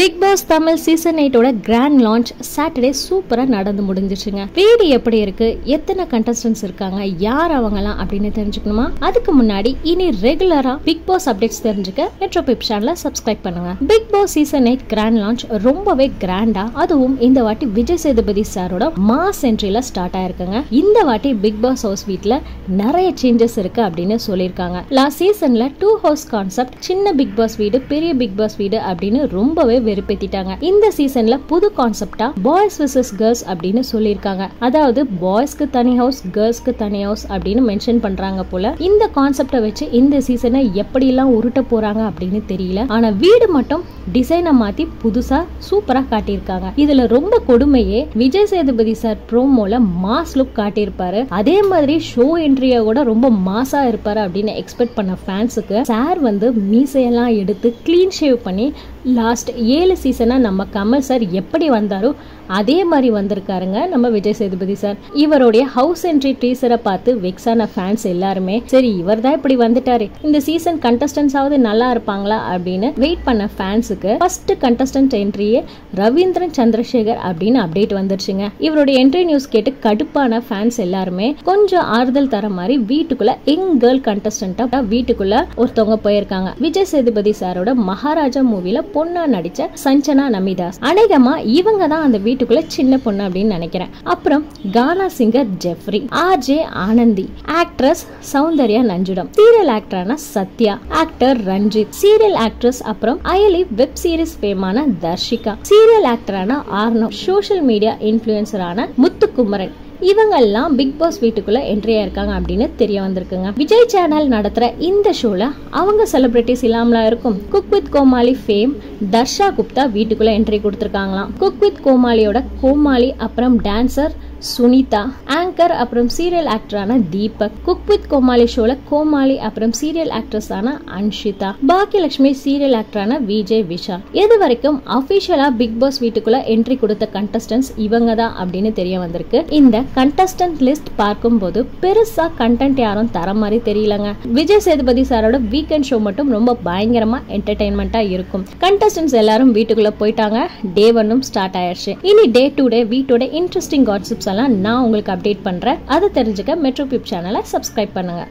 Big pass Tamil season 8 ஓட grand launch Saturday சூப்பரா நடந்து முடிஞ்சிச்சுங்க. வீடு எப்படி இருக்கு, எத்தனை கண்டஸ்டன்ட்ஸ் இருக்காங்க, யார் அவங்கலாம் அப்படின்னு தெரிஞ்சுக்கணுமா? அதுக்கு முன்னாடி இனி ரெகுலரா பிக் பாஸ் அப்டேட்ஸ் தெரிஞ்சுக்க மெட்ரோபிப் சேனலை சப்ஸ்கிரைப் பண்ணுங்க. Big Boss season 8 grand launch ரொம்பவே கிராண்டா, அதுவும் இந்த வாட்டி விஜய் சேதுபதி சாரோட மாஸ் என்ட்ரில ஸ்டார்ட் ஆயிருக்குங்க. இந்த வாட்டி பிக் பாஸ் ஹவுஸ் வீட்ல நிறைய சேஞ்சஸ் இருக்கு அப்படின்னு சொல்லியிருக்காங்க. லாஸ்ட் சீசன்ல 2 ஹவுஸ் கான்செப்ட், சின்ன பிக் பாஸ் வீடு, பெரிய பிக் பாஸ் வீடு அப்படின்னு ரொம்பவே வெறுப்பேத்திட்டாங்க. இந்த சீசன்ல புது கான்செப்டா பாய்ஸ் வெர்சஸ் கேர்ள்ஸ் அப்படின்னு சொல்லிருக்காங்க. அதாவது பாய்ஸ்க்கு தனி ஹவுஸ், கேர்ள்ஸ்க்கு தனி ஹவுஸ் அப்படின்னு மென்ஷன் பண்றாங்க போல. இந்த கான்செப்ட வச்சு இந்த சீசனை எப்படி எல்லாம் உருட்ட போறாங்க அப்படின்னு தெரியல. ஆனா வீடு மட்டும் டிசைனை மாத்தி புதுசா சூப்பரா காட்டியிருக்காங்க. இதுல ரொம்ப கொடுமையே விஜய் சேதுபதி சார் ப்ரோமோல மாஸ் லுக் காட்டியிருப்பாரு. அதே மாதிரி ஷோ என்ட்ரியா கூட ரொம்ப மாசா இருப்பாரு அப்படின்னு எக்ஸ்பெக்ட் பண்ண ஃபேன்ஸுக்கு சார் வந்து மீசையெல்லாம் எடுத்து கிளீன் ஷேவ் பண்ணி லாஸ்ட் 7 சீசனா நம்ம கமல் சார் எப்படி வந்தாரோ அதே மாதிரி வந்திருக்காருங்க நம்ம விஜய் சேதுபதி சார். இவருடைய ஹவுஸ் என்ட்ரி டீசரை பார்த்து வெக்ஸான ஃபேன்ஸ் எல்லாருமே சரி இவர் தான் இப்படி வந்துட்டாரு, இந்த சீசன் கண்டஸ்டன்ஸாவது நல்லா இருப்பாங்களா அப்படின்னு வெயிட் பண்ண ஃபேன்ஸுக்கு ஃபர்ஸ்ட் கண்டஸ்டன்ட் என்ட்ரியே ரவீந்திரன் சந்திரசேகர் அப்படின்னு அப்டேட் வந்துருச்சுங்க. இவருடைய என்ட்ரி நியூஸ் கேட்டு கடுப்பான ஃபேன்ஸ் எல்லாருமே கொஞ்சம் ஆறுதல் தர மாதிரி வீட்டுக்குள்ள யங் கேர்ள் கண்டஸ்டன்டா வீட்டுக்குள்ள ஒருத்தவங்க போயிருக்காங்க. விஜய் சேதுபதி சாரோட மகாராஜா மூவில பொண்ணா நடிச்ச சஞ்சனா நமிதாஸ். அநேகமா இவங்க தான் அந்த வீட்டுக்குள்ள சின்ன பொண்ணு அப்படின்னு நினைக்கிறேன். அப்புறம் Gaana singer Jeffrey, RJ Anandhi, actress Soundarya Nanjudan, serial ஆக்டரான Sathya, actor Ranjith, serial actress அப்புறம் அயலி வெப் சீரிஸ் ஃபேமான தர்ஷிகா, சீரியல் ஆக்டரான ஆர்னவ், சோஷியல் மீடியா இன்ஃப்ளூயன்சரான முத்துக்குமரன், இவங்கெல்லாம் பிக் பாஸ் வீட்டுக்குள்ள என்ட்ரியா இருக்காங்க அப்படின்னு தெரிய வந்திருக்குங்க. விஜய் சேனல் நடத்துற இந்த ஷோல அவங்க செலிபிரிட்டிஸ் இல்லாமலா இருக்கும். Cook with Comali fame Dharsha Gupta வீட்டுக்குள்ள என்ட்ரி கொடுத்திருக்காங்களாம். குக் வித் கோமாளியோட கோமாளி, அப்புறம் டான்சர் சுனிதா, ஆங்கர் அப்புறம் சீரியல் ஆக்டரான தீபக், குக் வித் கோமாளி ஷோல கோமாளி அப்புறம் சீரியல் ஆக்ட்ரஸ் ஆன அன்ஷிதா, பாக்கியலட்சுமி சீரியல் ஆக்டரான விஜய் விஷால். இது வரைக்கும் அபிஷியலா பிக் பாஸ் வீட்டுக்குள்ள என்ட்ரி கொடுத்த கண்டஸ்டன்ட்ஸ் இவங்க தான் அப்படின்னு தெரிய வந்திருக்கு. இந்த கண்டஸ்டன்ட் லிஸ்ட் பார்க்கும் போது பெருசா கண்டென்ட் யாரும் தர மாதிரி தெரியலங்க. விஜய் சேதுபதி சாரோட வீக்கெண்ட் ஷோ மட்டும் ரொம்ப பயங்கரமா என்டர்டைன்மெண்டா இருக்கும். கண்டஸ்டன்ட்ஸ் எல்லாரும் வீட்டுக்குள்ள போயிட்டாங்க. டே 1 ஸ்டார்ட் ஆயிடுச்சு. இனி டே 2 வீட்டோட இன்ட்ரெஸ்டிங் காட்சிப்ஸ் நான் உங்களுக்கு அப்டேட் பண்றேன். அதை தெரிஞ்சுக்க மெட்ரோபிப் சேனலை சப்ஸ்கிரைப் பண்ணுங்க.